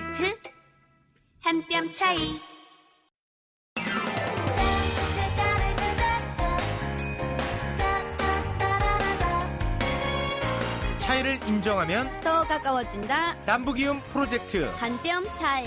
프로젝트 한 뼘 차이. 차이를 인정하면 더 가까워진다. 남북이음 프로젝트. 한 뼘 차이.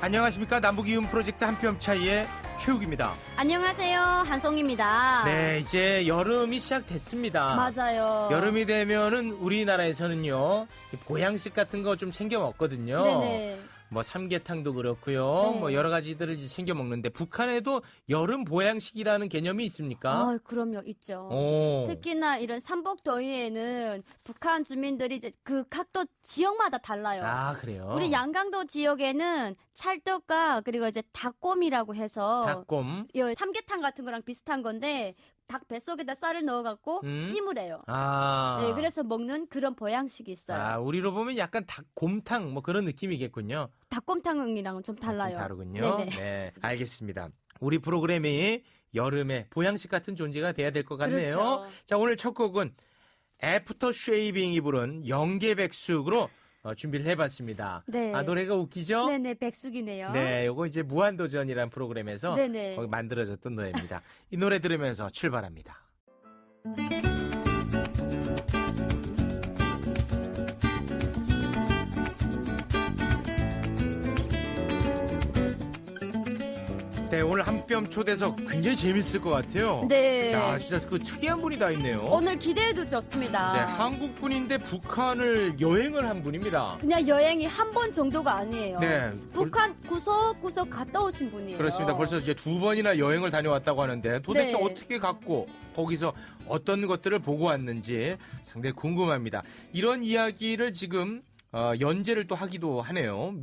안녕하십니까. 남북이음 프로젝트 한 뼘 차이의 최욱입니다. 안녕하세요. 한송입니다. 네, 이제 여름이 시작됐습니다. 맞아요. 여름이 되면은 우리나라에서는요, 보양식 같은 거 좀 챙겨 먹거든요. 네네. 뭐 삼계탕도 그렇고요. 네. 뭐 여러 가지들을 이제 챙겨 먹는데 북한에도 여름 보양식이라는 개념이 있습니까? 아, 그럼요. 있죠. 오. 특히나 이런 삼복 더위에는 북한 주민들이 이제 그 각도 지역마다 달라요. 아, 그래요? 우리 양강도 지역에는 찰떡과 그리고 이제 닭곰이라고 해서 닭곰. 삼계탕 같은 거랑 비슷한 건데 닭 뱃속에다 쌀을 넣어갖고 찜을 해요. 아. 네, 그래서 먹는 그런 보양식이 있어요. 아, 우리로 보면 약간 닭곰탕 뭐 그런 느낌이겠군요. 닭곰탕이랑은 좀 달라요. 좀 다르군요. 네네. 네, 알겠습니다. 우리 프로그램이 여름에 보양식 같은 존재가 돼야 될 것 같네요. 그렇죠. 자, 오늘 첫 곡은 애프터 쉐이빙이 부른 영계백숙으로 준비를 해봤습니다. 네. 아, 노래가 웃기죠? 네네, 백숙이네요. 네, 요거 이제 무한도전이라는 프로그램에서 네네. 거기 만들어졌던 노래입니다. 이 노래 들으면서 출발합니다. 네, 오늘 한 뼘 초대석 굉장히 재밌을 것 같아요. 네. 야, 진짜 그 특이한 분이 다 있네요. 오늘 기대해도 좋습니다. 네, 한국 분인데 북한을 여행을 한 분입니다. 그냥 여행이 한 번 정도가 아니에요. 네, 북한 구석구석 갔다 오신 분이에요. 그렇습니다. 벌써 이제 2번이나 여행을 다녀왔다고 하는데 도대체 네. 어떻게 갔고 거기서 어떤 것들을 보고 왔는지 상당히 궁금합니다. 이런 이야기를 지금 연재를 또 하기도 하네요.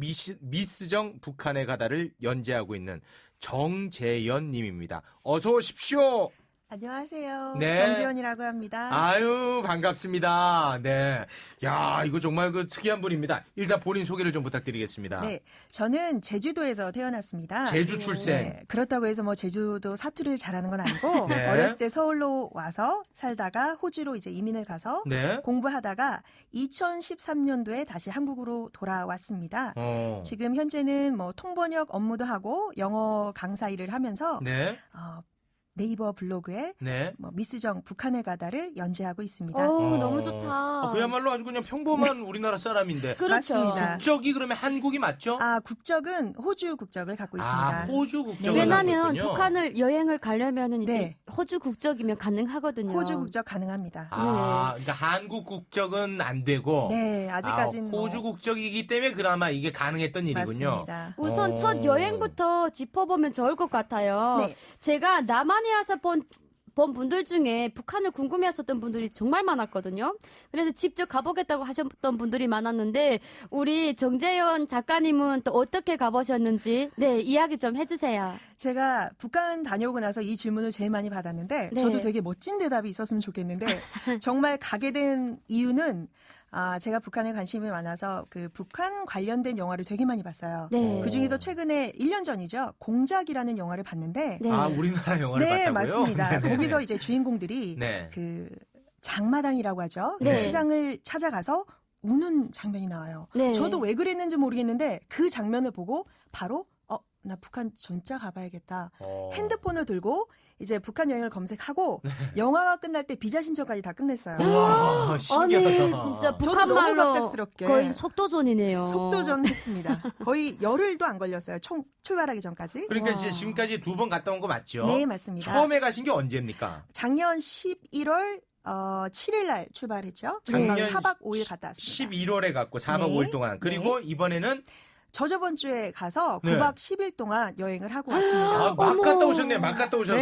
미스정 북한에 가다를 연재하고 있는 정재연 님입니다. 어서 오십시오. 안녕하세요. 네. 정지연이라고 합니다. 아유, 반갑습니다. 네. 야, 이거 정말 그 특이한 분입니다. 일단 본인 소개를 좀 부탁드리겠습니다. 네, 저는 제주도에서 태어났습니다. 제주 출생. 네, 그렇다고 해서 뭐 제주도 사투리를 잘하는 건 아니고 네. 어렸을 때 서울로 와서 살다가 호주로 이제 이민을 가서 네. 공부하다가 2013년도에 다시 한국으로 돌아왔습니다. 지금 현재는 뭐 통번역 업무도 하고 영어 강사 일을 하면서 네. 네이버 블로그에 네. 뭐 미스정 북한에 가다를 연재하고 있습니다. 오, 너무 좋다. 그야말로 아주 그냥 평범한 우리나라 사람인데. 그렇죠. 맞습니다. 국적이 그러면 한국이 맞죠? 아, 국적은 호주 국적을 갖고 있습니다. 아, 호주 국적을 왜냐면 갖고 있군요. 북한을 여행을 가려면은 이제 네. 호주 국적이면 가능하거든요. 호주 국적 가능합니다. 아, 그러니까 한국 국적은 안 되고. 네, 아직까지는 호주 국적이기 때문에 그나마 이게 가능했던 일이군요. 맞습니다. 우선 첫 여행부터 짚어보면 좋을 것 같아요. 네. 제가 남한에 와서 본 분들 중에 북한을 궁금해하셨던 분들이 정말 많았거든요. 그래서 직접 가보겠다고 하셨던 분들이 많았는데 우리 정재현 작가님은 또 어떻게 가보셨는지 네 이야기 좀 해주세요. 제가 북한 다녀오고 나서 이 질문을 제일 많이 받았는데 네. 저도 되게 멋진 대답이 있었으면 좋겠는데 정말 가게 된 이유는 제가 북한에 관심이 많아서 그 북한 관련된 영화를 되게 많이 봤어요. 네. 그중에서 최근에 1년 전이죠. 공작이라는 영화를 봤는데 네. 아, 우리나라 영화를 네, 봤다고요? 맞습니다. 네네네. 거기서 이제 주인공들이 네. 그 장마당이라고 하죠. 네. 그 시장을 찾아가서 우는 장면이 나와요. 네. 저도 왜 그랬는지 모르겠는데 그 장면을 보고 바로 나 북한 진짜 가봐야겠다. 핸드폰을 들고 이제 북한 여행을 검색하고 영화가 끝날 때 비자 신청까지 다 끝냈어요. 와, 신기하다. 아니 진짜 저도 북한 너무 말로 갑작스럽게 거의 속도전이네요. 속도전 했습니다. 거의 열흘도 안 걸렸어요. 총 출발하기 전까지. 그러니까 와. 이제 지금까지 2번 갔다 온 거 맞죠? 네, 맞습니다. 처음에 가신 게 언제입니까? 작년 11월 7일 날 출발했죠. 그래서 작년 4박 5일 갔다 왔습니다. 11월에 갔고 4박 네. 5일 동안. 그리고 이번에는 저번 주에 가서 네. 9박 10일 동안 여행을 하고 왔습니다. 막 어머. 갔다 오셨네. 막 갔다 오셨어.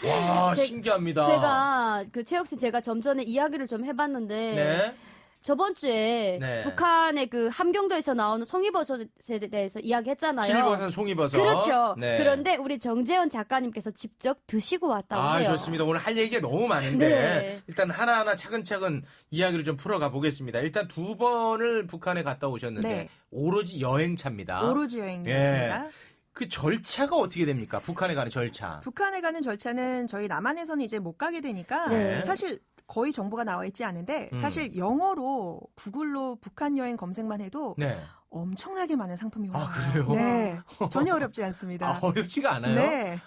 네. 와, 제- 신기합니다. 제가 그 최혁 씨 제가 좀 전에 이야기를 좀 해봤는데 네. 저번 주에 네. 북한의 그 함경도에서 나오는 송이버섯에 대해서 이야기했잖아요. 칠버섯, 송이버섯. 그렇죠. 네. 그런데 우리 정재현 작가님께서 직접 드시고 왔다고 아, 해요. 좋습니다. 오늘 할 얘기가 너무 많은데 네. 일단 하나하나 차근차근 이야기를 좀 풀어가 보겠습니다. 일단 2번을 북한에 갔다 오셨는데 네. 오로지 여행차입니다. 오로지 여행이었습니다. 그 절차가 어떻게 됩니까? 북한에 가는 절차. 북한에 가는 절차는 저희 남한에서는 이제 못 가게 되니까 네. 사실 거의 정보가 나와 있지 않은데 사실 영어로 구글로 북한 여행 검색만 해도 네. 엄청나게 많은 상품이 올라와요. 그래요? 네, 전혀 어렵지 않습니다. 어렵지가 않아요? 네,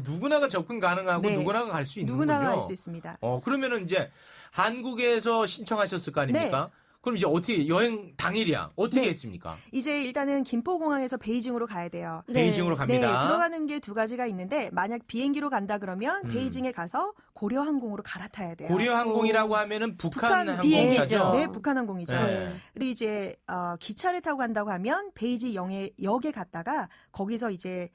누구나가 접근 가능하고 네. 누구나가 갈 수 있는군요. 누구나 갈 수 있습니다. 그러면은 이제 한국에서 신청하셨을 거 아닙니까? 그럼 이제 어떻게 여행 당일이야? 어떻게 네. 했습니까? 이제 일단은 김포공항에서 베이징으로 가야 돼요. 베이징으로 네, 갑니다. 들어가는 게 두 가지가 있는데 만약 비행기로 간다 그러면 베이징에 가서 고려항공으로 갈아타야 돼요. 고려항공이라고 하면은 북한 항공사죠. 비행기죠. 네, 북한항공이죠. 네. 그리고 이제 기차를 타고 간다고 하면 베이징 역에 갔다가 거기서 이제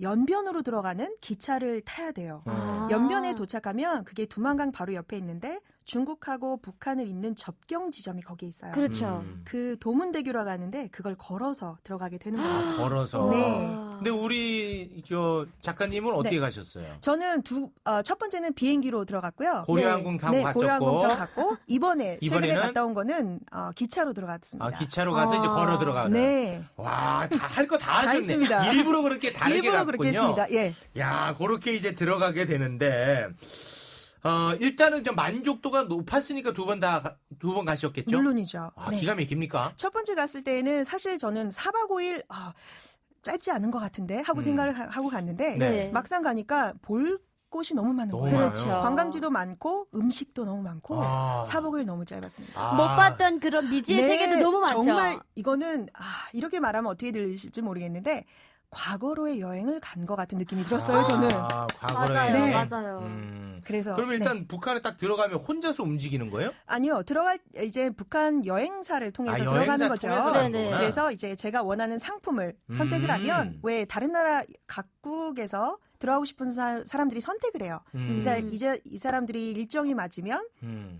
연변으로 들어가는 기차를 타야 돼요. 아. 연변에 도착하면 그게 두만강 바로 옆에 있는데 중국하고 북한을 잇는 접경 지점이 거기에 있어요. 그렇죠. 그 도문대교라고 하는데 그걸 걸어서 들어가게 되는 거예요. 걸어서. 네. 근데 우리 작가님은 어떻게 네. 가셨어요? 저는 첫 번째는 비행기로 들어갔고요. 고려항공 타고 가셨고. 고려항공 타고 갔고 이번에 최근에 이번에는? 갔다 온 거는 기차로 들어갔습니다. 기차로 가서 이제 걸어 들어가는. 네. 와, 다 할 거 다 하셨네. 했습니다. 일부러 그렇게 다르게 일부러 갔군요. 그렇게 했습니다. 예. 야, 그렇게 이제 들어가게 되는데 일단은 좀 만족도가 높았으니까 두 번 가셨겠죠? 물론이죠. 네. 기가 막힙니까? 첫 번째 갔을 때는 사실 저는 4박 5일 짧지 않은 것 같은데 하고 생각을 하고 갔는데 네. 막상 가니까 볼 곳이 너무 많은 너무 거예요. 그렇죠. 많아요. 관광지도 많고 음식도 너무 많고 아. 4박 5일 너무 짧았습니다. 못 봤던 그런 미지의 네, 세계도 너무 많죠. 정말 이거는 이렇게 말하면 어떻게 들리실지 모르겠는데 과거로의 여행을 간 것 같은 느낌이 들었어요. 저는. 과거로 맞아요, 네. 맞아요. 그래서 그럼 일단 네. 북한에 딱 들어가면 혼자서 움직이는 거예요? 아니요. 이제 북한 여행사를 통해서 여행사 들어가는 거죠. 통해서 네, 가는 네. 거구나. 그래서 이제 제가 원하는 상품을 선택을 하면 왜 다른 나라 각국에서 들어가고 싶은 사람들이 선택을 해요. 이제 이 사람들이 일정이 맞으면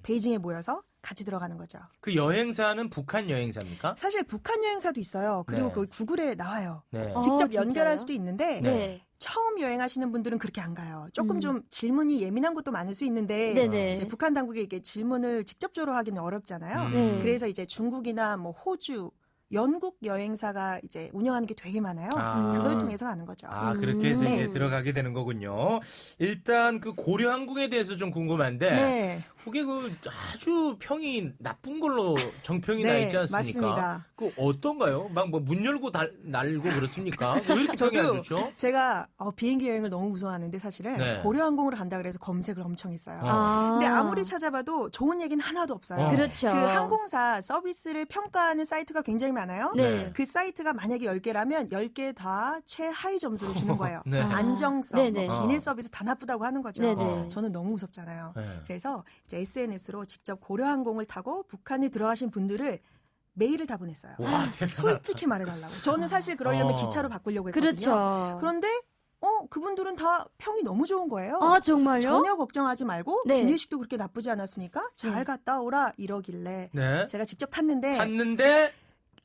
베이징에 모여서 같이 들어가는 거죠. 그 여행사는 북한 여행사입니까? 사실 북한 여행사도 있어요. 그리고 네. 그 구글에 나와요. 네. 직접 진짜요? 연결할 수도 있는데 네. 처음 여행하시는 분들은 그렇게 안 가요. 조금 좀 질문이 예민한 것도 많을 수 있는데 네네. 이제 북한 당국에게 질문을 직접적으로 하기는 어렵잖아요. 네. 그래서 이제 중국이나 뭐 호주, 영국 여행사가 이제 운영하는 게 되게 많아요. 그걸 통해서 가는 거죠. 그렇게 해서 네. 이제 들어가게 되는 거군요. 일단 그 고려항공에 대해서 좀 궁금한데 네, 그게 그 아주 평이 나쁜 걸로 정평이 나 네, 있지 않습니까? 맞습니다. 그 어떤가요? 막 뭐 문 열고 날고 그렇습니까? 왜 이렇게 평이 안 저도 좋죠? 제가 비행기 여행을 너무 무서워하는데 사실은 네. 고려항공으로 간다 그래서 검색을 엄청 했어요. 아. 근데 아무리 찾아봐도 좋은 얘기는 하나도 없어요. 그렇죠. 그 항공사 서비스를 평가하는 사이트가 굉장히 많아요. 네. 그 사이트가 만약에 10개라면 10개 다 최하위 점수를 주는 거예요. 네. 안정성, 네네. 기내 서비스 다 나쁘다고 하는 거죠. 네네. 저는 너무 무섭잖아요. 네. 그래서 이제 SNS로 직접 고려항공을 타고 북한에 들어가신 분들을 메일을 다 보냈어요. 와, 대단하다. 솔직히 말해달라고. 저는 사실 그러려면 기차로 바꾸려고 했거든요. 그렇죠. 그런데 그분들은 다 평이 너무 좋은 거예요. 정말요? 전혀 걱정하지 말고 네. 기내식도 그렇게 나쁘지 않았으니까 잘 네. 갔다 오라 이러길래 네. 제가 직접 탔는데 갔는데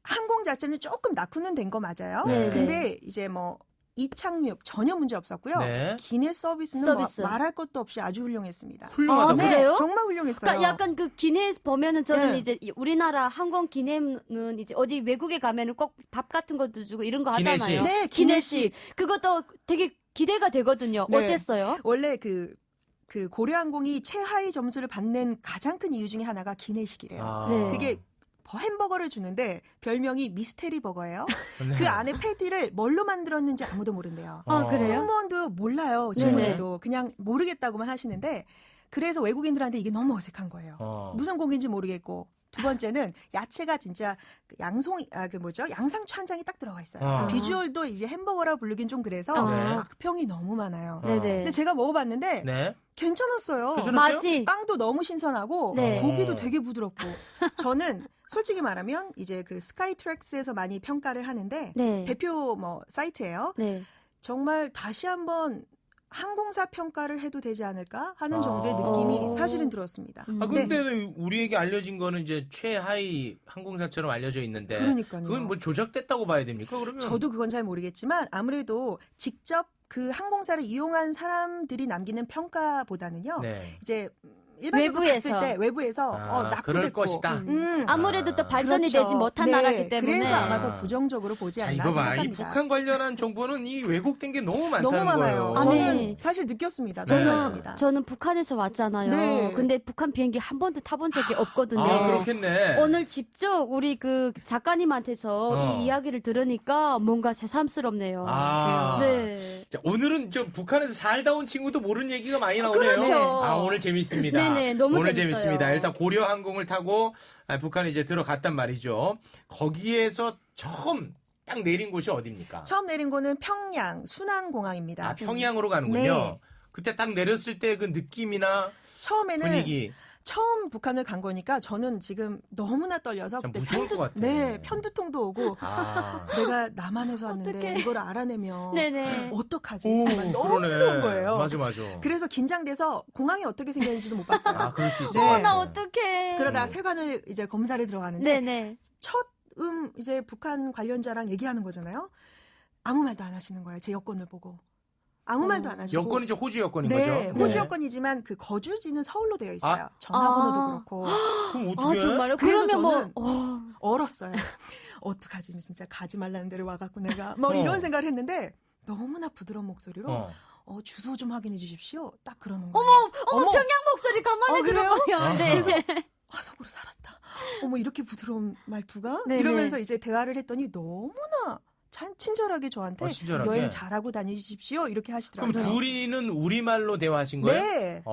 항공 자체는 조금 낙후는 된 거 맞아요. 네. 근데 이제 뭐 이착륙 전혀 문제 없었고요. 네. 기내 서비스는 서비스. 말할 것도 없이 아주 훌륭했습니다. 훌륭하다고. 네. 그래요? 정말 훌륭했어요. 그러니까 약간 그 기내 보면은 저는 네. 이제 우리나라 항공 기내는 이제 어디 외국에 가면은 꼭 밥 같은 것도 주고 이런 거 기내식. 하잖아요. 네, 기내식. 그것도 되게 기대가 되거든요. 네. 어땠어요? 원래 그 고려항공이 최하위 점수를 받는 가장 큰 이유 중에 하나가 기내식이래요. 네. 그게 햄버거를 주는데 별명이 미스테리 버거예요. 네. 그 안에 패티를 뭘로 만들었는지 아무도 모른대요. 그래요? 승무원도 몰라요. 질문해도 그냥 모르겠다고만 하시는데 그래서 외국인들한테 이게 너무 어색한 거예요. 무슨 고기인지 모르겠고 두 번째는 야채가 진짜 양상추 한 장이 딱 들어가 있어요. 비주얼도 이제 햄버거라 부르긴 좀 그래서 악평이 너무 많아요. 네네. 근데 제가 먹어봤는데 네. 괜찮았어요. 괜찮았어요? 맛이 빵도 너무 신선하고 네. 고기도 되게 부드럽고 저는 솔직히 말하면 이제 그 스카이트랙스에서 많이 평가를 하는데 네. 대표 사이트예요. 네. 정말 다시 한번 항공사 평가를 해도 되지 않을까 하는 정도의 느낌이 사실은 들었습니다. 근데 우리에게 알려진 거는 이제 최하위 항공사처럼 알려져 있는데 그러니까요. 그건 뭐 조작됐다고 봐야 됩니까? 그러면 저도 그건 잘 모르겠지만 아무래도 직접 그 항공사를 이용한 사람들이 남기는 평가보다는요. 네. 이제 일반적으로 외부에서. 봤을 때 외부에서 그럴 낙후됐고 것이다. 아무래도 또 발전이 그렇죠. 되지 못한 네, 나라기 때문에. 그래서 아마 더 부정적으로 보지 자, 않나 이거 봐. 이 생각합니다. 북한 관련한 정보는 이 왜곡된 게 너무 많다는 너무 많아요. 거예요. 아, 저는 네. 사실 느꼈습니다. 네. 너무 많습니다. 저는 북한에서 왔잖아요. 네. 근데 북한 비행기 한 번도 타본 적이 없거든요. 아, 그렇겠네. 오늘 직접 우리 그 작가님한테서 이 이야기를 들으니까 뭔가 새삼스럽네요. 아. 네. 자, 오늘은 좀 북한에서 살다 온 친구도 모르는 얘기가 많이 나오네요. 그렇죠. 아, 오늘 재밌습니다. 네네, 너무 오늘 재밌어요. 재밌습니다. 일단 고려 항공을 타고 북한에 이제 들어갔단 말이죠. 거기에서 처음 딱 내린 곳이 어디입니까? 처음 내린 곳은 평양 순안공항입니다. 아, 평양으로 가는군요. 네. 그때 딱 내렸을 때 그 느낌이나 처음에는 분위기. 처음 북한을 간 거니까 저는 지금 너무나 떨려서 참 그때 무서울 것 같아. 네, 편두통도 오고 아. 내가 남한에서 왔는데 어떡해. 이걸 알아내면 네네. 어떡하지? 오, 정말 너무 그러네. 무서운 거예요. 맞아. 그래서 긴장돼서 공항이 어떻게 생겼는지도 못 봤어요. 아, 그럴 수 있어. 네. 나 어떡해. 그러다가 세관을 이제 검사를 들어가는데 네네. 처음 이제 북한 관련자랑 얘기하는 거잖아요. 아무 말도 안 하시는 거예요. 제 여권을 보고. 아무 말도 안 하시고. 여권이 이제 호주 여권인 네, 거죠? 호주 네. 여권이지만 그 거주지는 서울로 되어 있어요. 전화번호도 아. 그렇고. 그럼 아, 어떻게? 정말요? 그래서 그러면 뭐, 저는 얼었어요. 어떡하지? 진짜 가지 말라는 데를 와갖고 내가 뭐 이런 생각을 했는데 너무나 부드러운 목소리로 주소 좀 확인해 주십시오. 딱 그러는 거예요. 어머, 평양 목소리 가만히 그래요? 들어봐요. 네. 화석으로 살았다. 어머 이렇게 부드러운 말투가 네네. 이러면서 이제 대화를 했더니 너무나 친절하게 저한테 친절하게. 여행 잘하고 다니십시오 이렇게 하시더라고요. 그럼 둘이는 우리말로 대화하신 거예요? 네.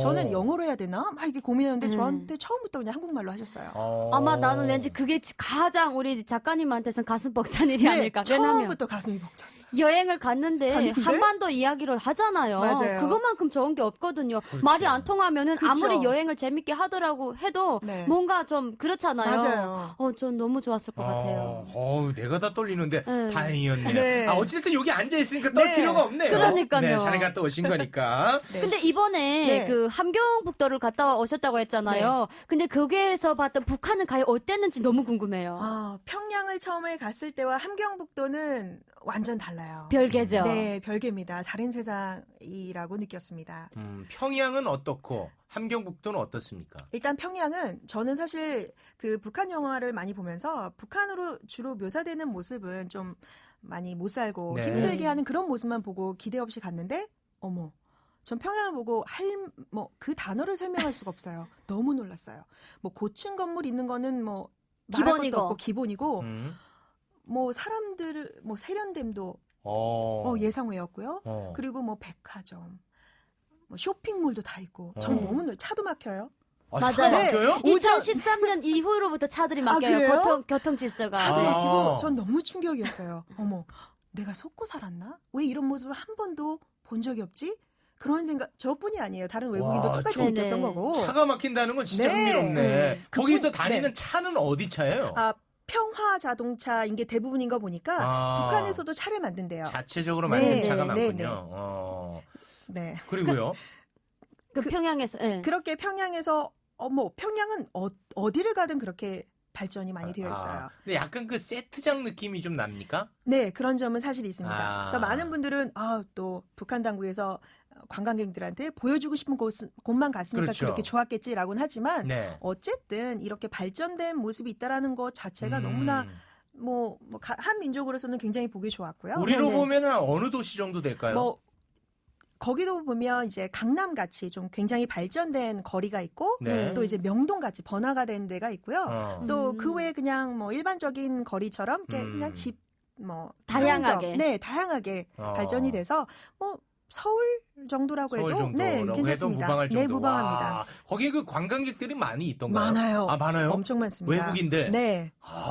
저는 영어로 해야 되나? 막 이렇게 고민하는데 저한테 처음부터 그냥 한국말로 하셨어요. 아마 나는 왠지 그게 가장 우리 작가님한테선 가슴 벅찬 일이 아닐까. 왜냐면 처음부터 가슴이 벅찼어요. 여행을 갔는데 한반도 이야기를 하잖아요. 맞아요. 그것만큼 좋은 게 없거든요. 그렇죠. 말이 안 통하면은 그렇죠. 아무리 여행을 재밌게 하더라고 해도 네. 뭔가 좀 그렇잖아요. 맞아요. 전 너무 좋았을 것 같아요. 내가 다 떨리는데 네. 다행이었네. 네. 어쨌든 여기 앉아 있으니까 떨 네. 필요가 없네요. 그러니까요. 네, 잘 갔다 오신 거니까. 네. 근데 이번에 네. 그 함경북도를 갔다 오셨다고 했잖아요. 근데 거기에서 봤던 북한은 과연 어땠는지 너무 궁금해요. 평양을 처음에 갔을 때와 함경북도는 완전 달라요. 별개죠. 네, 별개입니다. 다른 세상이라고 느꼈습니다. 평양은 어떻고 함경북도는 어떻습니까? 일단 평양은 저는 사실 그 북한 영화를 많이 보면서 북한으로 주로 묘사되는 모습은 좀 많이 못 살고 네. 힘들게 하는 그런 모습만 보고 기대 없이 갔는데 어머 전 평양을 보고 그 단어를 설명할 수가 없어요. 너무 놀랐어요. 뭐 고층 건물 있는 거는 뭐 말할 것도 기본이고. 없고 기본이고 음. 뭐 사람들 뭐 세련됨도 예상 외였고요. 그리고 뭐 백화점, 뭐 쇼핑몰도 다 있고 전 너무 차도 막혀요. 차가 맞아요. 막혀요? 2013년 이후로부터 차들이 막혀요. 그래요? 교통 질서가. 차도 아. 막히고 전 너무 충격이었어요. 어머, 내가 속고 살았나? 왜 이런 모습을 한 번도 본 적이 없지? 그런 생각 저뿐이 아니에요. 다른 외국인도 와, 똑같이 네네. 느꼈던 거고. 차가 막힌다는 건 진짜 네. 흥미롭네. 거기서 그분- 다니는 네. 차는 어디 차예요? 평화 자동차인 게 대부분인 거 보니까 북한에서도 차를 만든대요. 자체적으로 네, 만든 차가 네, 많군요. 네. 그리고요. 평양에서. 네. 그렇게 평양에서 평양은 어디를 가든 그렇게 발전이 많이 되어 있어요. 근데 약간 그 세트장 느낌이 좀 납니까? 네, 그런 점은 사실 있습니다. 아. 그래서 많은 분들은 또 북한 당국에서 관광객들한테 보여주고 싶은 곳만 갔으니까 그렇죠. 그렇게 좋았겠지라고는 하지만 네. 어쨌든 이렇게 발전된 모습이 있다라는 것 자체가 너무나 한 민족으로서는 굉장히 보기 좋았고요. 우리로 네네. 보면은 어느 도시 정도 될까요? 거기도 보면 이제 강남 같이 좀 굉장히 발전된 거리가 있고 네. 또 이제 명동 같이 번화가 된 데가 있고요. 또 그 외에 그냥 일반적인 거리처럼 그냥 집 다양하게. 상점, 네, 다양하게 발전이 돼서 서울 정도라고 서울 해도 정도라고 괜찮습니다. 해도 무방할 정도. 네, 무방합니다. 와, 거기에 그 관광객들이 많이 있던가요? 많아요. 많아요? 엄청 많습니다. 외국인들? 네.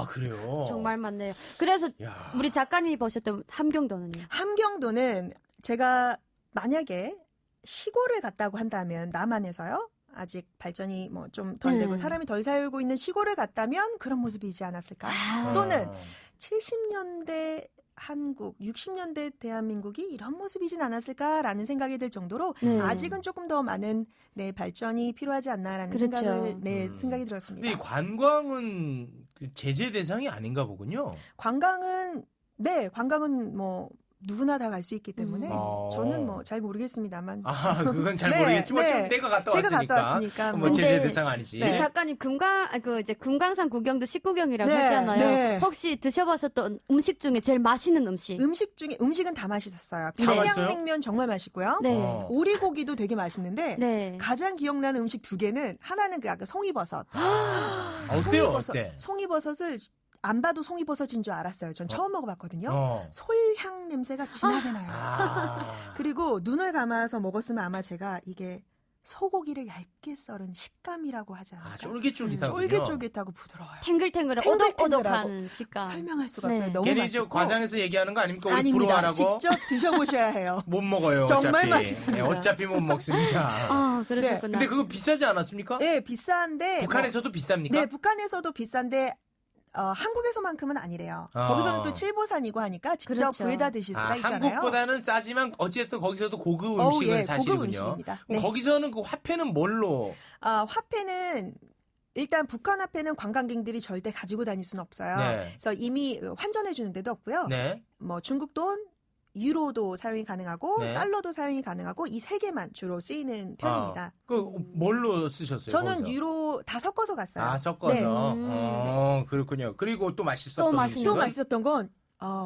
그래요? 정말 많네요. 그래서 야. 우리 작가님이 보셨던 함경도는요? 함경도는 제가 만약에 시골을 갔다고 한다면 남한에서요. 아직 발전이 좀 덜 되고 사람이 덜 살고 있는 시골을 갔다면 그런 모습이지 않았을까? 또는 70년대 한국, 60년대 대한민국이 이런 모습이진 않았을까라는 생각이 들 정도로 아직은 조금 더 많은 발전이 필요하지 않나라는 그렇죠. 생각이 들었습니다. 근데 이 관광은 그 제재 대상이 아닌가 보군요. 관광은 누구나 다 갈 수 있기 때문에 저는 뭐 잘 모르겠습니다만. 그건 잘 네, 모르겠지만 네. 지금 내가 갔다 제가 왔으니까. 갔다 왔으니까. 뭐 제재 근데 대상 아니지. 그 작가님 금강산 구경도 식구경이라고 네, 했잖아요. 네. 혹시 드셔보셨던 음식 중에 제일 맛있는 음식? 음식은 다 맛있었어요. 다 맛있어요? 평양냉면 정말 맛있고요. 네. 오리고기도 되게 맛있는데 네. 가장 기억나는 음식 두 개는 하나는 그 아까 송이버섯. 어때요? 어때? 송이버섯을 안 봐도 송이버섯인 줄 알았어요. 전 처음 먹어봤거든요. 어. 솔향 냄새가 진하게 나요. 아. 그리고 눈을 감아서 먹었으면 아마 제가 이게 소고기를 얇게 썰은 식감이라고 하지 않을까? 쫄깃쫄깃하군요. 쫄깃쫄깃하고 부드러워요. 탱글탱글한 탱글탱글하고 오독오독한 식감. 설명할 수가 네. 없어요. 너무 괜히 맛있고. 과장해서 얘기하는 거 아닙니까? 우리 아닙니다. 부러워하라고. 직접 드셔보셔야 해요. 못 먹어요. 정말 어차피. 맛있습니다. 네, 어차피 못 먹습니다. 아, 그러셨구나. 근데 그거 비싸지 않았습니까? 네, 비싼데 북한에서도 비쌉니까? 네, 북한에서도 비싼데 한국에서만큼은 아니래요. 거기서는 또 칠보산이고 하니까 직접 그렇죠. 구해다 드실 수가 있잖아요. 한국보다는 싸지만 어쨌든 거기서도 고급 어우, 음식을 예, 사시는군요. 고급 음식입니다. 그럼 네. 거기서는 그 화폐는 뭘로? 화폐는 일단 북한 화폐는 관광객들이 절대 가지고 다닐 수는 없어요. 네. 그래서 이미 환전해 주는 데도 없고요. 네. 뭐 중국 돈, 유로도 사용이 가능하고 네. 달러도 사용이 가능하고 이 세 개만 주로 쓰이는 편입니다. 그 뭘로 쓰셨어요? 저는 거기서? 유로 다 섞어서 갔어요. 아, 섞어서. 네. 그렇군요. 그리고 또 맛있었던 또 음식은? 또 맛있었던 건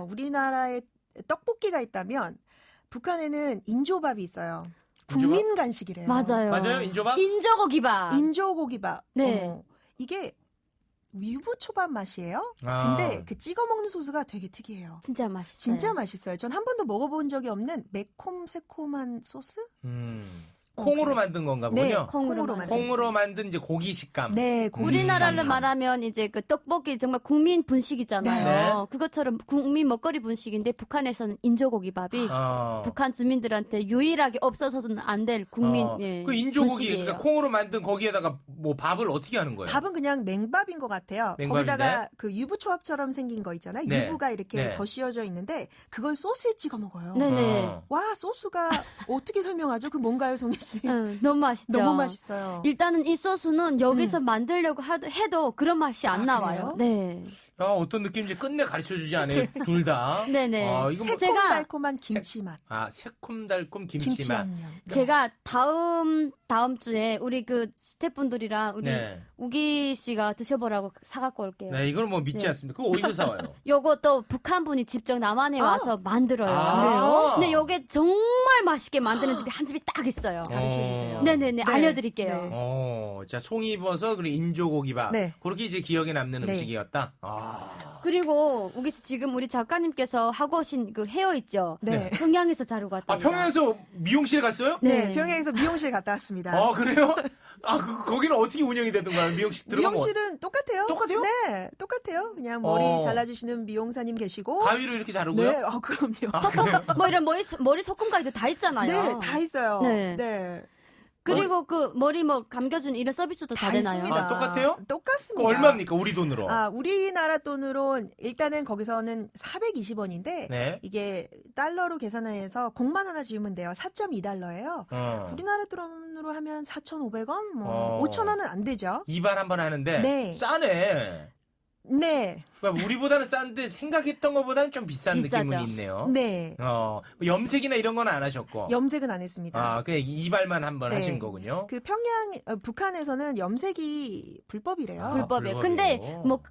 우리나라에 떡볶이가 있다면 북한에는 인조밥이 있어요. 국민 간식이래요. 맞아요. 맞아요? 인조밥? 인조고기밥. 인조고기밥. 네. 어머, 이게 유부초밥 맛이에요. 아. 근데 그 찍어 먹는 소스가 되게 특이해요. 진짜 맛있어요. 진짜 맛있어요. 전 한 번도 먹어본 적이 없는 매콤 새콤한 소스? 콩으로 만든 건가 네, 보군요. 콩으로 만든. 콩으로 만든 이제 고기 식감. 네, 고기 우리나라를 식감. 말하면 이제 그 떡볶이 정말 국민 분식이잖아요. 네. 그것처럼 국민 먹거리 분식인데 북한에서는 인조고기밥이 어. 북한 주민들한테 유일하게 없어서는 안 될 국민 예, 그 인조고기 분식이에요. 그러니까 콩으로 만든 거기에다가 뭐 밥을 어떻게 하는 거예요? 밥은 그냥 맹밥인 것 같아요. 맹밥인데? 거기다가 그 유부초밥처럼 생긴 거 있잖아요. 네. 유부가 이렇게 네. 더 씌워져 있는데 그걸 소스에 찍어 먹어요. 네네. 와, 소스가 어떻게 설명하죠? 그 뭔가요, 송혜 씨? 응, 너무 맛있죠. 너무 맛있어요. 일단은 이 소스는 여기서 만들려고 해도 그런 맛이 안 나와요. 그래요? 네. 야, 어떤 느낌인지 끝내 가르쳐 주지 않아요. 둘 다. 네네. 이거 뭐, 새콤달콤한 김치 맛. 새콤달콤 김치 김치 맛. 양념. 네. 제가 다음 주에 우리 그 스태프분들이랑 우리 네. 우기 씨가 드셔보라고 사갖고 올게요. 네, 이걸 뭐 믿지 네. 않습니다. 그거 어디서 사와요? 요거 또 북한 분이 직접 남한에 와서 만들어요. 그래요? 근데 요게 정말 맛있게 만드는 집이 한 집이 딱 있어요. 가르쳐 주세요. 네네네, 네. 알려드릴게요. 네. 자, 송이버섯, 그리고 인조고기밥. 네. 그렇게 이제 기억에 남는 네. 음식이었다. 그리고 우기 씨 지금 우리 작가님께서 하고 오신 그 헤어 있죠? 네. 평양에서 자르고 왔다. 평양에서 미용실에 갔어요? 네, 네. 평양에서 미용실 갔다 왔습니다. 그래요? 거기는 어떻게 운영이 되던가요? 미용실 들어가면 미용실은 똑같아요. 똑같아요? 네, 똑같아요. 그냥 머리 잘라주시는 미용사님 계시고. 가위로 이렇게 자르고요? 네, 그럼요. 소금, 뭐 이런 머리 소금가위도 다 있잖아요. 네, 다 있어요. 네. 네. 그리고 그 머리 뭐 감겨주는 이런 서비스도 다 되나요? 있습니다. 똑같아요? 똑같습니다. 그거 얼마입니까? 우리 돈으로? 우리나라 돈으로 일단은 거기서는 420원인데 네. 이게 달러로 계산해서 공만 하나 지우면 돼요. 4.2달러예요. 우리나라 돈으로 하면 4,500원, 뭐 5,000원은 안 되죠. 이발 한번 하는데 네. 싸네. 네, 그러니까 우리보다는 싼데 생각했던 것보다는 좀 비싼 비싸죠. 느낌은 있네요. 네. 염색이나 이런 건 안 하셨고. 염색은 안 했습니다. 그냥 이발만 한번 네. 하신 거군요. 그 북한에서는 염색이 불법이래요. 불법이에요. 불법이에요. 근데 뭐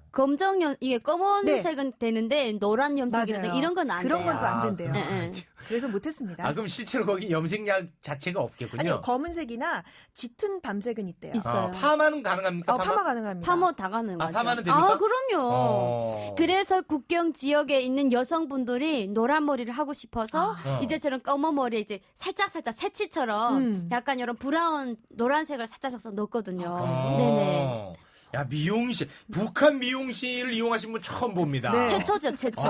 이게 검은색은 되는데 노란 염색이라든가 맞아요. 이런 건 안 돼요. 그런 건 또 안 된대요. 네, 네. 그래서 못했습니다. 그럼 실제로 거기 염색약 자체가 없겠군요. 아니요, 검은색이나 짙은 밤색은 있대요. 있어요. 파마는 가능합니까? 파마 가능합니다. 파모 다 가능하죠. 파마는 됩니까? 그럼요. 그래서 국경 지역에 있는 여성분들이 노란 머리를 하고 싶어서 이제처럼 검은 머리에 이제 살짝 새치처럼 약간 이런 브라운 노란색을 살짝 넣었거든요. 네네. 야, 미용실. 북한 미용실을 이용하신 분 처음 봅니다. 네. 최초죠, 최초.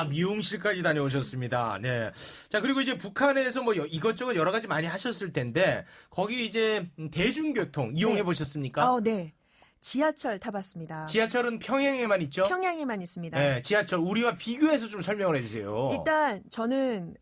미용실까지 다녀오셨습니다. 네. 자, 그리고 이제 북한에서 뭐 이것저것 여러 가지 많이 하셨을 텐데, 거기 이제 대중교통 이용해 보셨습니까? 네. 지하철 타봤습니다. 지하철은 평양에만 있죠? 평양에만 있습니다. 네, 지하철 우리와 비교해서 좀 설명을 해주세요. 일단 저는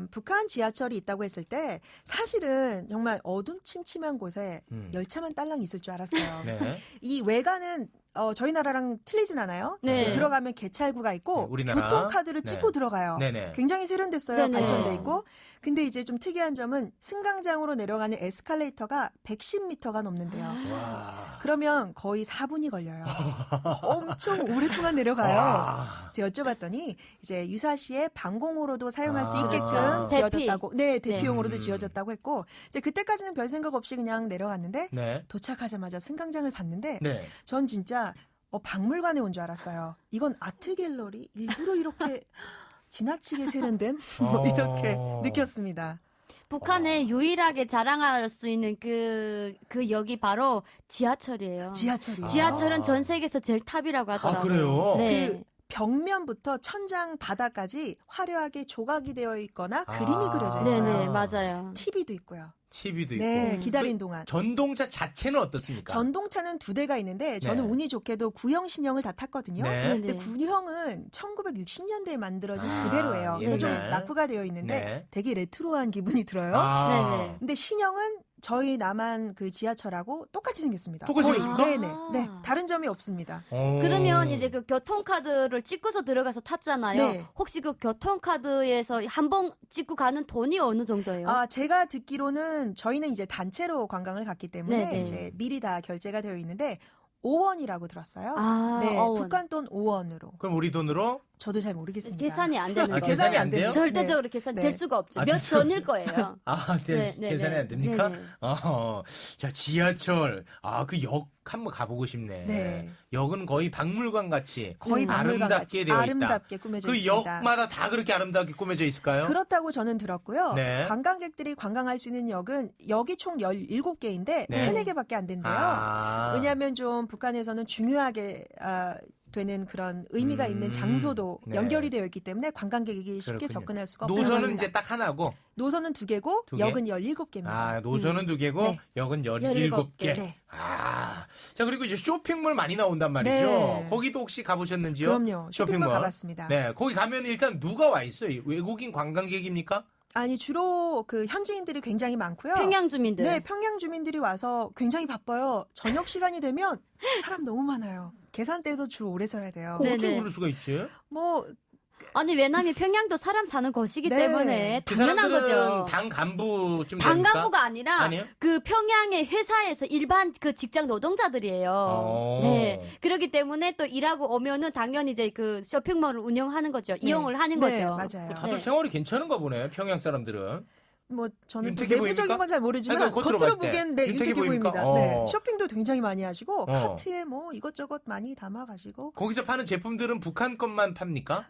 북한 지하철이 있다고 했을 때 사실은 정말 어둠침침한 곳에 열차만 딸랑 있을 줄 알았어요. 네. 이 외관은 저희 나라랑 틀리진 않아요. 네. 이제 들어가면 개찰구가 있고 네, 우리나라. 교통카드를 찍고 네. 들어가요. 네네. 굉장히 세련됐어요. 네네. 발전돼 있고. 근데 이제 좀 특이한 점은 승강장으로 내려가는 에스컬레이터가 110m가 넘는데요. 와. 그러면 거의 4분이 걸려요. 엄청 오랫동안 내려가요. 와. 제가 여쭤봤더니 이제 유사시에 방공호로도 사용할 수 아. 있게끔 그렇죠. 지어졌다고, 네, 네. 대피용으로도 지어졌다고 했고, 이제 그때까지는 별 생각 없이 그냥 내려갔는데 네. 도착하자마자 승강장을 봤는데 네. 전 진짜 박물관에 온 줄 알았어요. 이건 아트 갤러리 일부러 이렇게 지나치게 세련된 뭐 이렇게 느꼈습니다. 북한에 유일하게 자랑할 수 있는 그 역이 바로 지하철이에요. 지하철이요. 지하철은 전 세계에서 제일 탑이라고 하더라고요. 아, 그래요? 네. 그 벽면부터 천장 바닥까지 화려하게 조각이 되어 있거나 그림이 그려져 있어요. 네네, 맞아요. TV도 있고요. TV도 있고. 네, 기다린 동안. 전동차 자체는 어떻습니까? 전동차는 2대가 있는데 저는 네. 운이 좋게도 구형 신형을 다 탔거든요. 네. 근데 네네. 구형은 1960년대에 만들어진 아, 그대로예요. 그래서 좀 옛날. 낙후가 되어 있는데 네. 되게 레트로한 기분이 들어요. 아. 네네. 근데 신형은 저희 남한 그 지하철하고 똑같이 생겼습니다. 똑같이 거의. 생겼습니까? 네네. 네, 다른 점이 없습니다. 어. 그러면 이제 그 교통카드를 찍고서 들어가서 탔잖아요. 네. 혹시 그 교통카드에서 한 번 찍고 가는 돈이 어느 정도예요? 제가 듣기로는 저희는 이제 단체로 관광을 갔기 때문에 네네. 이제 미리 다 결제가 되어 있는데 5원이라고 들었어요. 아, 네, 어원. 북한 돈 5원으로. 그럼 우리 돈으로 저도 잘 모르겠습니다. 계산이 안 되는 아, 거예요. 계산이 안 돼요? 됩니다. 절대적으로 계산될 네. 수가 없죠. 아, 몇 진짜? 전일 거예요. 계산이 안 됩니까? 네네. 자, 지하철. 그 역 한번 가보고 싶네. 네. 역은 거의 박물관 같이 거의 박물관 같이 아름답게 되어 있다. 아름답게 꾸며져 그 있습니다. 역마다 다 그렇게 아름답게 꾸며져 있을까요? 그렇다고 저는 들었고요. 네. 관광객들이 관광할 수 있는 역이 총 17개인데 네. 3-4개밖에 안 된대요. 왜냐하면 좀 북한에서는 중요하게 되는 그런 의미가 있는 장소도 네. 연결이 되어 있기 때문에 관광객이 쉽게 그렇군요. 접근할 수가 없다고 노선은 합니다. 이제 딱 하나고. 노선은 2개고 두 개? 역은 17개입니다. 노선은 2개고 네. 역은 17개. 네. 자, 그리고 이제 쇼핑몰 많이 나온단 말이죠. 네. 거기도 혹시 가보셨는지요? 그럼요. 쇼핑몰 가봤습니다. 네, 거기 가면 일단 누가 와 있어요? 외국인 관광객입니까? 아니 주로 그 현지인들이 굉장히 많고요. 평양 주민들. 네, 평양 주민들이 와서 굉장히 바빠요. 저녁 시간이 되면 사람 너무 많아요. 계산대도 줄 오래 서야 돼요. 네. 어떻게 네네. 그럴 수가 있지? 뭐 아니 왜냐면 평양도 사람 사는 곳이기 네. 때문에 그 당연한 사람들은 거죠. 당 간부쯤 당 됩니까? 간부가 아니라 아니에요? 그 평양의 회사에서 일반 그 직장 노동자들이에요. 네. 그렇기 때문에 또 일하고 오면은 당연히 이제 그 쇼핑몰을 운영하는 거죠. 이용을 하는 네, 거죠. 맞아요. 다들 네. 생활이 괜찮은가 보네. 평양 사람들은. 뭐 저는 또 윤택해 내부적인 보입니까? 건 잘 모르지만 아니, 겉으로 겉으로 봤을 때. 보기엔 네, 윤택해 윤택해 보입니까? 보입니다. 네, 쇼핑도 굉장히 많이 하시고 카트에 뭐 이것저것 많이 담아가시고 거기서 파는 제품들은 북한 것만 팝니까?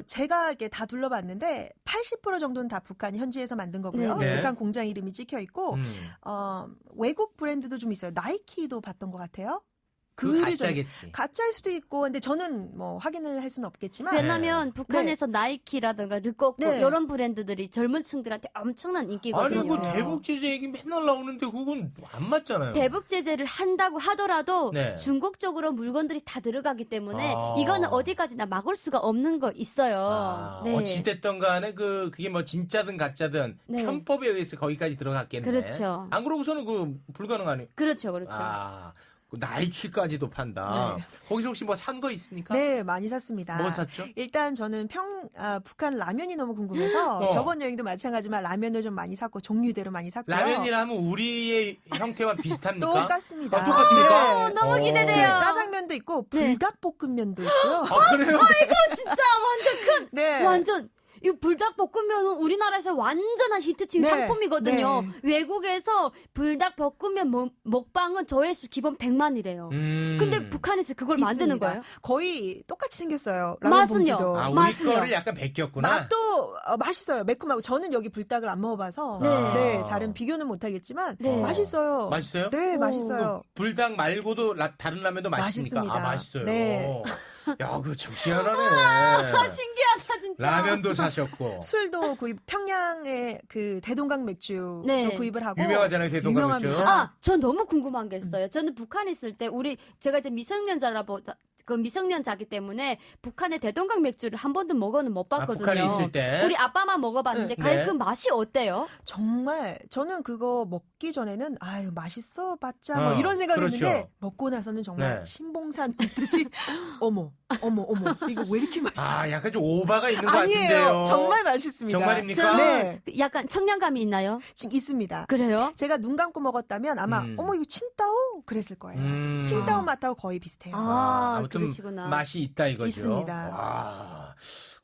제가 이게 다 둘러봤는데 80% 정도는 다 북한 현지에서 만든 거고요. 네. 북한 공장 이름이 찍혀 있고 외국 브랜드도 좀 있어요. 나이키도 봤던 것 같아요. 그 글을 좀- 가짜겠지. 가짜일 수도 있고, 근데 저는 뭐 확인을 할 수는 없겠지만. 왜냐면 북한에서 나이키라든가 르꼬코 네. 이런 브랜드들이 젊은 층들한테 엄청난 인기거든요. 아니, 그 대북 제재 얘기 맨날 나오는데 그건 안 맞잖아요. 대북 제재를 한다고 하더라도 네. 중국 쪽으로 물건들이 다 들어가기 때문에 아. 이거는 어디까지나 막을 수가 없는 거 있어요. 네. 어찌됐든 간에 그게 뭐 진짜든 가짜든 네. 편법에 의해서 거기까지 들어갔겠네. 그렇죠. 안 그러고서는 그 불가능하네. 그렇죠. 그 나이키까지도 판다. 네. 거기서 혹시 뭐 산 거 있습니까? 네, 많이 샀습니다. 뭐 샀죠? 일단 저는 북한 라면이 너무 궁금해서 저번 여행도 마찬가지지만 라면을 좀 많이 샀고 종류대로 많이 샀고요. 라면이라 하면 우리의 형태와 비슷합니까? 똑같습니다. 아, 똑같습니까? 네. 오, 너무 네, 기대돼요. 짜장면도 있고 네. 불닭볶음면도 있고요. 그래요? 진짜 완전 큰 네. 완전 이 불닭볶음면은 우리나라에서 완전한 히트친 네, 상품이거든요. 네. 외국에서 불닭볶음면 먹방은 조회수 기본 100만이래요. 근데 북한에서 그걸 만드는 있습니다. 거예요? 거의 똑같이 생겼어요. 라면 맛은요? 봉지도. 우리 맛은요? 거를 약간 베꼈구나. 맛도 맛있어요. 매콤하고 저는 여기 불닭을 안 먹어봐서 네. 잘은 비교는 못하겠지만 네. 맛있어요. 맛있어요? 네, 오. 맛있어요. 불닭 말고도 다른 라면도 맛있습니까? 맛있습니다. 맛있어요. 네. 야, 그거 참 희한하네. 아, 신기하다 진짜. 라면도 사셨고. 술도 구입 평양의 그 대동강 맥주도 네. 구입을 하고 유명하잖아요, 대동강 맥주. 유명합니다. 전 너무 궁금한 게 있어요. 저는 북한에 있을 때 제가 이제 미성년자라 그 미성년자기 때문에 북한의 대동강 맥주를 한 번도 먹어는 못 봤거든요. 북한에 있을 때. 우리 아빠만 먹어봤는데 과연 그 맛이 어때요? 정말 저는 그거 먹기 전에는 아유 맛있어 봤자 뭐 이런 생각했는데 그렇죠. 먹고 나서는 정말 네. 신봉산 듯이 어머 이거 왜 이렇게 맛있어? 아, 약간 좀 오바가 있는 것 아니에요. 같은데요. 정말 맛있습니다. 정말입니까? 네, 약간 청량감이 있나요? 지금 있습니다. 그래요? 제가 눈 감고 먹었다면 아마 어머 이거 칭따오 그랬을 거예요. 칭따오 맛하고 거의 비슷해요. 아무튼 그러시구나. 맛이 있다 이거죠. 있습니다. 와,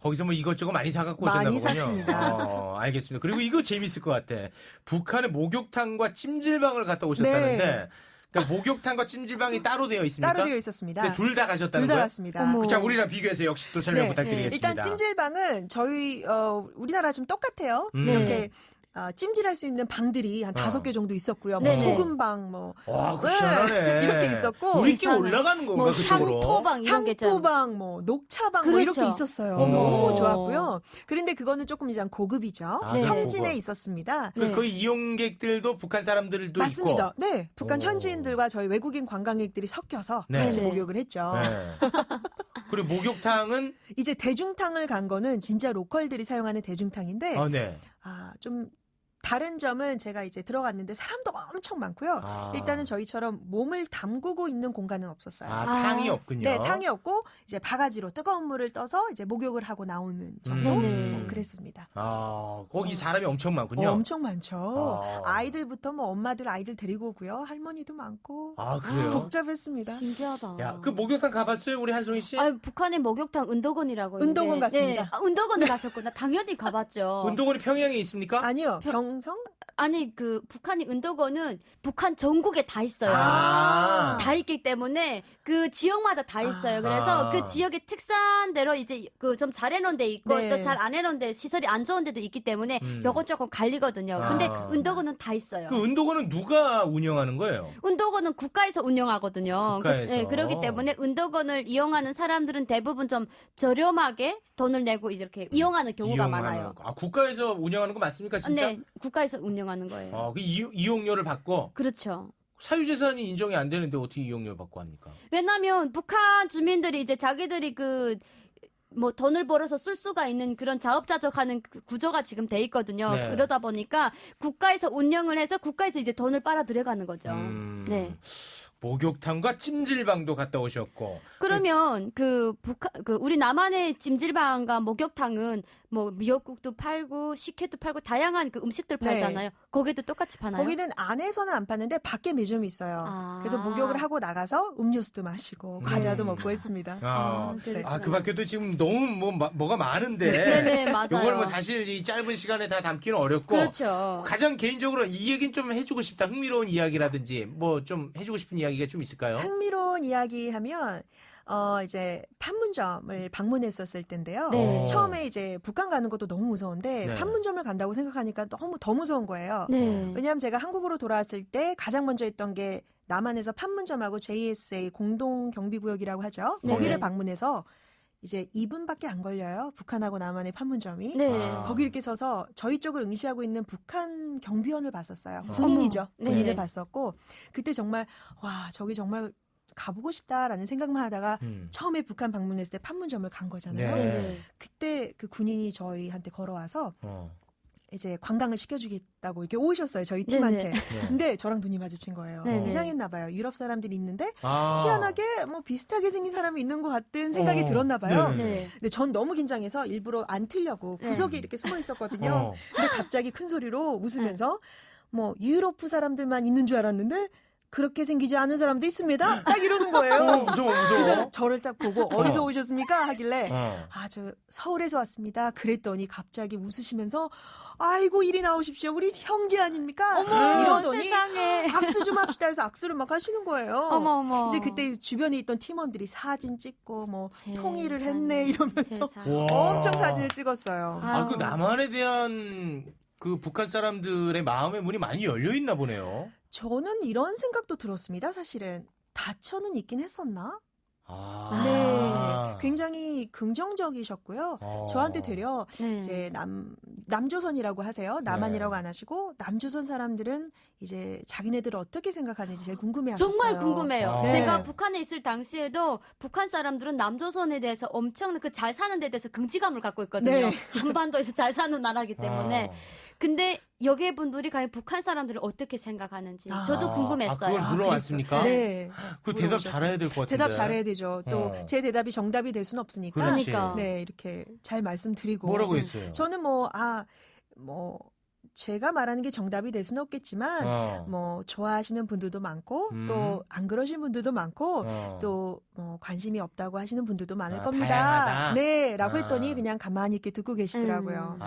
거기서 뭐 이것저것 많이 사갖고 많이 오셨나 보군요. 샀습니다. 알겠습니다. 그리고 이거 재밌을 것 같아. 북한의 목욕탕과 찜질방을 갔다 오셨다는데, 네. 그러니까 목욕탕과 찜질방이 따로 되어 있습니까? 따로 되어 있었습니다. 둘 다 가셨다는 둘 다 거예요? 갔습니다. 어머. 자, 우리랑 비교해서 역시 또 설명 네, 부탁드리겠습니다. 일단 찜질방은 저희 우리나라 좀 똑같아요. 네. 이렇게 찜질할 수 있는 방들이 한 5개 정도 있었고요. 뭐 네네. 소금방 뭐 와, 그 네, 시원하네. 이렇게 있었고 우리 꽤 세상에. 올라가는 건가 뭐 그쪽으로? 향토방 이런 게 있잖아요. 향토방, 뭐 녹차방 뭐 그렇죠. 이렇게 있었어요. 어머. 너무 좋았고요. 그런데 그거는 조금 이제 고급이죠. 아, 네. 청진에 고급. 있었습니다. 그 네. 거의 이용객들도 북한 사람들도 맞습니다. 있고. 네, 북한 오. 현지인들과 저희 외국인 관광객들이 섞여서 네. 같이 네네. 목욕을 했죠. 네. 그리고 목욕탕은 이제 대중탕을 간 거는 진짜 로컬들이 사용하는 대중탕인데 네. 좀 다른 점은 제가 이제 들어갔는데 사람도 엄청 많고요. 아. 일단은 저희처럼 몸을 담그고 있는 공간은 없었어요. 탕이 없군요. 네, 탕이 없고 이제 바가지로 뜨거운 물을 떠서 이제 목욕을 하고 나오는 정도 네네. 그랬습니다. 거기 사람이 엄청 많군요. 엄청 많죠. 아. 아이들부터 뭐 엄마들 아이들 데리고 오고요. 할머니도 많고 아, 그래요? 복잡했습니다. 신기하다. 야, 그 목욕탕 가봤어요, 우리 한송이 씨? 아, 북한의 목욕탕 은도건이라고 있는데. 은도건 갔습니다. 네. 은도건 가셨구나. 당연히 가봤죠. 운동원이 평양에 있습니까? 아니요, 경성? 아니 그 북한이 은도건은 북한 전국에 다 있어요. 아. 다 있기 때문에 그 지역마다 다 있어요. 그래서 아. 그 지역의 특산대로 이제 그 좀 잘 해놓은 데 있고 네. 또 잘 안 해놓은 데 시설이 안 좋은 데도 있기 때문에 요건 조금 갈리거든요. 근데 아. 은도건은 다 있어요. 그 운동원은 누가 운영하는 거예요? 은도건은 국가에서 운영하거든요. 국가에서. 네, 그렇기 때문에 은도건을 이용하는 사람들은 대부분 좀 저렴하게 돈을 내고 이렇게 이용하는 경우가 많아요. 아, 국가에서 운영하는 거 맞습니까, 진짜? 네, 국가에서 운영하는 거예요. 그 이용료를 받고 그렇죠. 사유재산이 인정이 안 되는데 어떻게 이용료를 받고 합니까? 왜냐하면 북한 주민들이 이제 자기들이 뭐 돈을 벌어서 쓸 수가 있는 그런 자업자족하는 그 구조가 지금 돼 있거든요. 네. 그러다 보니까 국가에서 운영을 해서 국가에서 이제 돈을 빨아 들여가는 거죠. 네. 목욕탕과 찜질방도 갔다 오셨고. 그러면 우리 남한의 찜질방과 목욕탕은 뭐 미역국도 팔고 식혜도 팔고 다양한 그 음식들 네. 팔잖아요. 거기도 똑같이 파나요? 거기는 안에서는 안 파는데 밖에 매점이 있어요. 아. 그래서 목욕을 하고 나가서 음료수도 마시고 과자도 먹고 했습니다. 그러시구나. 그 밖에도 지금 너무 뭐가 많은데. 네네, 맞아요. 이걸 뭐 사실 이 짧은 시간에 다 담기는 어렵고. 그렇죠. 가장 개인적으로 이 얘기는 좀 해주고 싶다. 흥미로운 이야기라든지 뭐 좀 해주고 싶은 이야기가 좀 있을까요? 흥미로운 이야기 하면 이제 판문점을 방문했었을 텐데요. 네. 처음에 이제 북한 가는 것도 너무 무서운데 네. 판문점을 간다고 생각하니까 너무 더 무서운 거예요. 네. 왜냐하면 제가 한국으로 돌아왔을 때 가장 먼저 했던 게 남한에서 판문점하고 JSA 공동 경비구역이라고 하죠. 네. 거기를 방문해서 이제 2분밖에 안 걸려요. 북한하고 남한의 판문점이. 네. 거기 이렇게 서서 저희 쪽을 응시하고 있는 북한 경비원을 봤었어요. 군인이죠. 어머. 군인을 네. 봤었고 그때 정말 와 저기 정말 가보고 싶다라는 생각만 하다가 처음에 북한 방문했을 때 판문점을 간 거잖아요. 네. 네. 그때 그 군인이 저희한테 걸어와서 어. 이제 관광을 시켜주겠다고 이렇게 오셨어요. 저희 팀한테. 네네. 근데 저랑 눈이 마주친 거예요. 네네. 이상했나 봐요. 유럽 사람들이 있는데 아. 희한하게 뭐 비슷하게 생긴 사람이 있는 것 같은 생각이 들었나 봐요. 네네. 네. 근데 전 너무 긴장해서 일부러 안 틀려고 구석에 이렇게 숨어 있었거든요. 어. 근데 갑자기 큰 소리로 웃으면서 뭐 유로프 사람들만 있는 줄 알았는데 그렇게 생기지 않은 사람도 있습니다. 딱 이러는 거예요. 무서워. 그래서 저를 딱 보고 어디서 오셨습니까? 하길래 어. 저 서울에서 왔습니다. 그랬더니 갑자기 웃으시면서 아이고 이리 나오십시오. 우리 형제 아닙니까? 이러더니 세상에. 악수 좀 합시다 해서 악수를 막 하시는 거예요. 어머. 이제 그때 주변에 있던 팀원들이 사진 찍고 뭐 세상에. 통일을 했네 이러면서 세상에. 와. 엄청 사진을 찍었어요. 그 남한에 대한 그 북한 사람들의 마음의 문이 많이 열려 있나 보네요. 저는 이런 생각도 들었습니다. 사실은 닫혀는 있긴 했었나? 아. 네. 굉장히 긍정적이셨고요. 저한테 되려 네. 이제 남조선이라고 하세요. 남한이라고 안 하시고 남조선 사람들은 이제 자기네들을 어떻게 생각하는지 제일 궁금해하셨어요. 정말 궁금해요. 네. 제가 북한에 있을 당시에도 북한 사람들은 남조선에 대해서 엄청 그 잘 사는 데 대해서 긍지감을 갖고 있거든요. 네. 한반도에서 잘 사는 나라기 때문에. 근데 여기 분들이 과연 북한 사람들을 어떻게 생각하는지 저도 궁금했어요. 그걸 물어봤습니까? 네. 그 대답 잘해야 될 것 같은데. 대답 잘해야 되죠. 또 제 대답이 정답이 될 수는 없으니까. 그렇지. 그러니까. 네, 이렇게 잘 말씀드리고. 뭐라고 했어요? 저는 제가 말하는 게 정답이 될 수는 없겠지만, 좋아하시는 분들도 많고, 또 안 그러신 분들도 많고, 또 관심이 없다고 하시는 분들도 많을 겁니다. 다양하다. 네, 라고 했더니 그냥 가만히 이렇게 듣고 계시더라고요.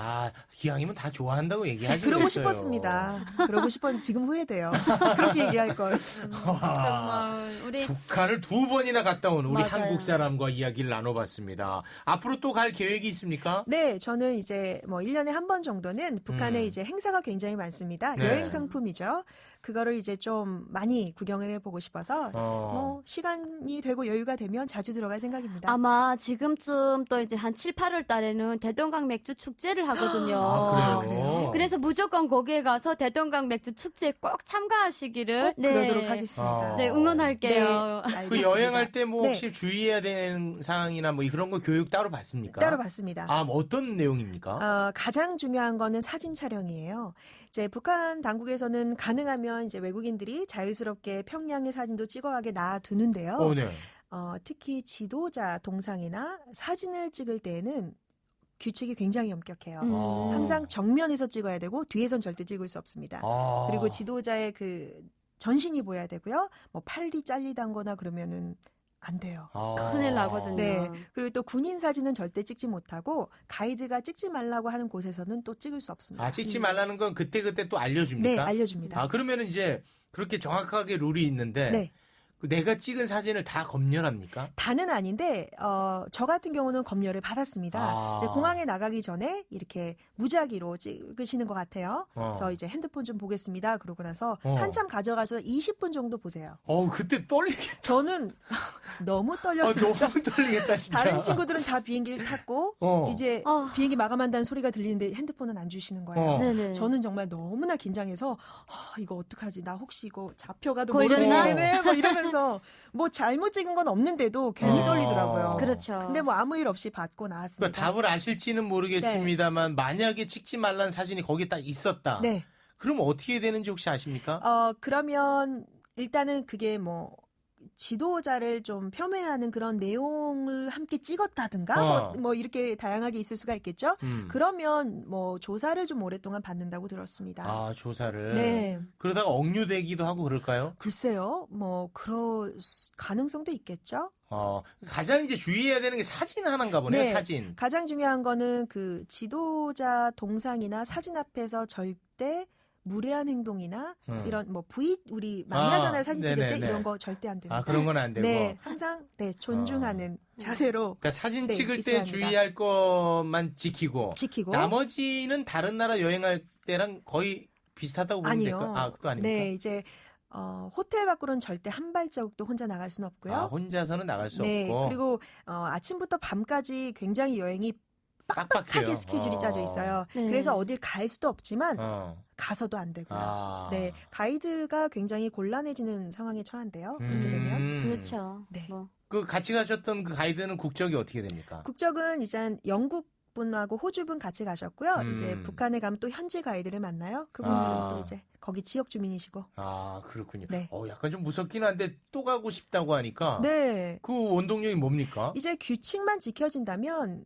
기왕이면 다 좋아한다고 얘기하시겠어요. 그러고 싶었습니다. 그러고 싶었는데 지금 후회돼요. 그렇게 얘기할 걸. 정말 우리 북한을 2번이나 갔다 온 우리 맞아요. 한국 사람과 이야기를 나눠봤습니다. 앞으로 또 갈 계획이 있습니까? 네, 저는 이제 1년에 한 번 정도는 북한에 이제 행사가 굉장히 많습니다. 네. 여행 상품이죠. 그거를 이제 좀 많이 구경을 해보고 싶어서 시간이 되고 여유가 되면 자주 들어갈 생각입니다. 아마 지금쯤 또 이제 한 7, 8월 달에는 대동강 맥주 축제를 하거든요. 그래요? 그래서 무조건 거기에 가서 대동강 맥주 축제에 꼭 참가하시기를 꼭 그러도록 하겠습니다. 네, 응원할게요. 네, 알겠습니다. 그 여행할 때 뭐 네. 혹시 주의해야 되는 사항이나 뭐 그런 거 교육 따로 받습니까? 따로 받습니다. 뭐 어떤 내용입니까? 가장 중요한 거는 사진 촬영이에요. 이제 북한 당국에서는 가능하면 이제 외국인들이 자유스럽게 평양의 사진도 찍어가게 놔두는데요. 네. 특히 지도자 동상이나 사진을 찍을 때에는 규칙이 굉장히 엄격해요. 항상 정면에서 찍어야 되고 뒤에선 절대 찍을 수 없습니다. 그리고 지도자의 그 전신이 보여야 되고요. 팔이 잘리다거나 그러면은 안 돼요. 큰일 나거든요. 네. 그리고 또 군인 사진은 절대 찍지 못하고 가이드가 찍지 말라고 하는 곳에서는 또 찍을 수 없습니다. 찍지 말라는 건 그때그때 또 알려줍니까? 네, 알려줍니다. 그러면은 이제 그렇게 정확하게 룰이 있는데 네. 내가 찍은 사진을 다 검열합니까? 다는 아닌데 저 같은 경우는 검열을 받았습니다. 이제 공항에 나가기 전에 이렇게 무작위로 찍으시는 것 같아요. 그래서 이제 핸드폰 좀 보겠습니다. 그러고 나서 한참 가져가서 20분 정도 보세요. 그때 떨리겠다. 저는 너무 떨렸습니다. 너무 떨리겠다 진짜. 다른 친구들은 다 비행기를 탔고 이제 비행기 마감한다는 소리가 들리는데 핸드폰은 안 주시는 거예요. 네네. 저는 정말 너무나 긴장해서 이거 어떡하지? 나 혹시 이거 잡혀가도 걸렸나? 모르겠네. 이러면서 잘못 찍은 건 없는데도 괜히 떨리더라고요. 그렇죠. 근데 아무 일 없이 받고 나왔습니다. 그러니까 답을 아실지는 모르겠습니다만 만약에 찍지 말라는 사진이 거기에 딱 있었다. 네. 그럼 어떻게 되는지 혹시 아십니까? 그러면 일단은 그게 지도자를 좀 폄훼하는 그런 내용을 함께 찍었다든가 이렇게 다양하게 있을 수가 있겠죠. 그러면 조사를 좀 오랫동안 받는다고 들었습니다. 조사를. 네. 그러다가 억류되기도 하고 그럴까요? 글쎄요. 그럴 가능성도 있겠죠. 가장 이제 주의해야 되는 게 사진 하나인가 보네요. 네. 사진. 가장 중요한 거는 그 지도자 동상이나 사진 앞에서 절대 무례한 행동이나 이런 우리 많이 하잖아요. 사진 찍을 때 이런 거 절대 안 됩니다. 그런 건 안 되고. 네, 항상 존중하는 자세로. 그러니까 사진 찍을 있어야 때 합니다. 주의할 것만 지키고 나머지는 다른 나라 여행할 때랑 거의 비슷하다고 보면 아니요. 될까요? 그것도 아닙니까? 네, 이제 호텔 밖으로는 절대 한 발자국도 혼자 나갈 수는 없고요. 혼자서는 나갈 수 네, 없고. 그리고 아침부터 밤까지 굉장히 여행이 빡빡하게 스케줄이 짜져 있어요. 네. 그래서 어딜 갈 수도 없지만 가서도 안 되고요. 네, 가이드가 굉장히 곤란해지는 상황에 처한대요. 그렇게 되면. 그렇죠. 네. 그 같이 가셨던 그 가이드는 국적이 어떻게 됩니까? 국적은 이제 영국 분하고 호주 분 같이 가셨고요. 이제 북한에 가면 또 현지 가이드를 만나요. 그분들은 또 이제 거기 지역 주민이시고. 그렇군요. 네. 약간 좀 무섭긴 한데 또 가고 싶다고 하니까. 네. 그 원동력이 뭡니까? 이제 규칙만 지켜진다면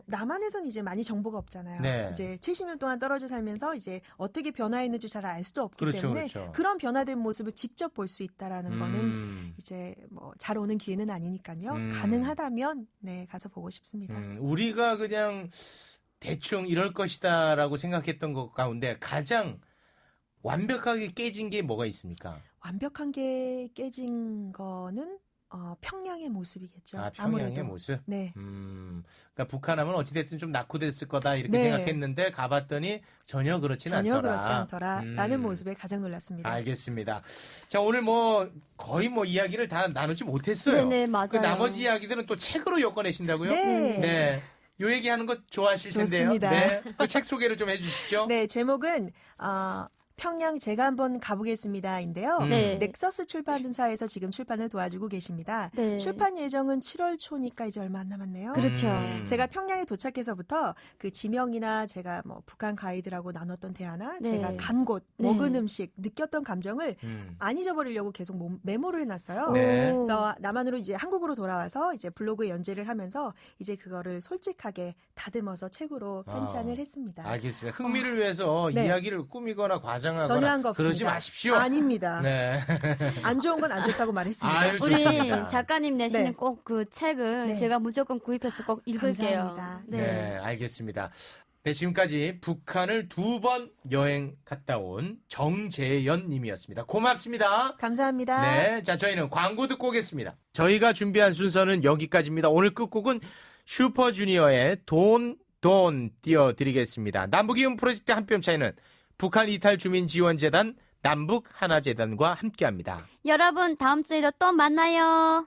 남한에선 이제 많이 정보가 없잖아요. 네. 이제 70년 동안 떨어져 살면서 이제 어떻게 변화했는지 잘 알 수도 없기 그렇죠, 때문에 그렇죠. 그런 변화된 모습을 직접 볼 수 있다라는 거는 이제 잘 오는 기회는 아니니까요. 가능하다면 가서 보고 싶습니다. 우리가 그냥 대충 이럴 것이다라고 생각했던 것 가운데 가장 완벽하게 깨진 게 뭐가 있습니까? 완벽한 게 깨진 거는 평양의 모습이겠죠. 아, 평양의 아무래도. 모습? 네. 그러니까 북한하면 어찌됐든 좀 낙후됐을 거다 이렇게 네. 생각했는데 가봤더니 전혀 그렇지는 전혀 않더라. 그렇지 않더라라는 모습에 가장 놀랐습니다. 알겠습니다. 자, 오늘 뭐 거의 뭐 이야기를 다 나누지 못했어요. 네네, 맞아요. 그 나머지 이야기들은 또 책으로 엮어내신다고요? 네. 네. 요 얘기하는 거 좋아하실 좋습니다. 텐데요. 네. 그 책 소개를 좀 해주시죠. 네, 제목은 평양 제가 한번 가보겠습니다인데요. 네. 넥서스 출판사에서 지금 출판을 도와주고 계십니다. 네. 출판 예정은 7월 초니까 이제 얼마 안 남았네요. 그렇죠. 제가 평양에 도착해서부터 그 지명이나 제가 뭐 북한 가이드라고 나눴던 대화나 네. 제가 간 곳, 네. 먹은 음식, 느꼈던 감정을 음. 안 잊어버리려고 계속 메모를 해놨어요. 네. 오. 그래서 남한으로 이제 한국으로 돌아와서 이제 블로그에 연재를 하면서 이제 그거를 솔직하게 다듬어서 책으로 편찬을 했습니다. 알겠습니다. 흥미를 위해서 네. 이야기를 꾸미거나 과장하거나 전혀 한 거 없습니다. 그러지 마십시오. 아닙니다. 네. 안 좋은 건 안 좋다고 말했습니다. 아유, 우리 좋습니다. 작가님 내시는 네. 꼭 그 책은 네. 제가 무조건 구입해서 꼭 읽을게요. 감사합니다. 네, 알겠습니다. 네, 지금까지 북한을 2번 여행 갔다 온 정재연 님이었습니다. 고맙습니다. 감사합니다. 네, 자, 저희는 광고 듣고 오겠습니다. 저희가 준비한 순서는 여기까지입니다. 오늘 끝곡은 슈퍼주니어의 돈 띄워드리겠습니다. 남북이음 프로젝트 한 뼘 차이는 북한 이탈 주민지원재단 남북하나재단과 함께합니다. 여러분 다음 주에도 또 만나요.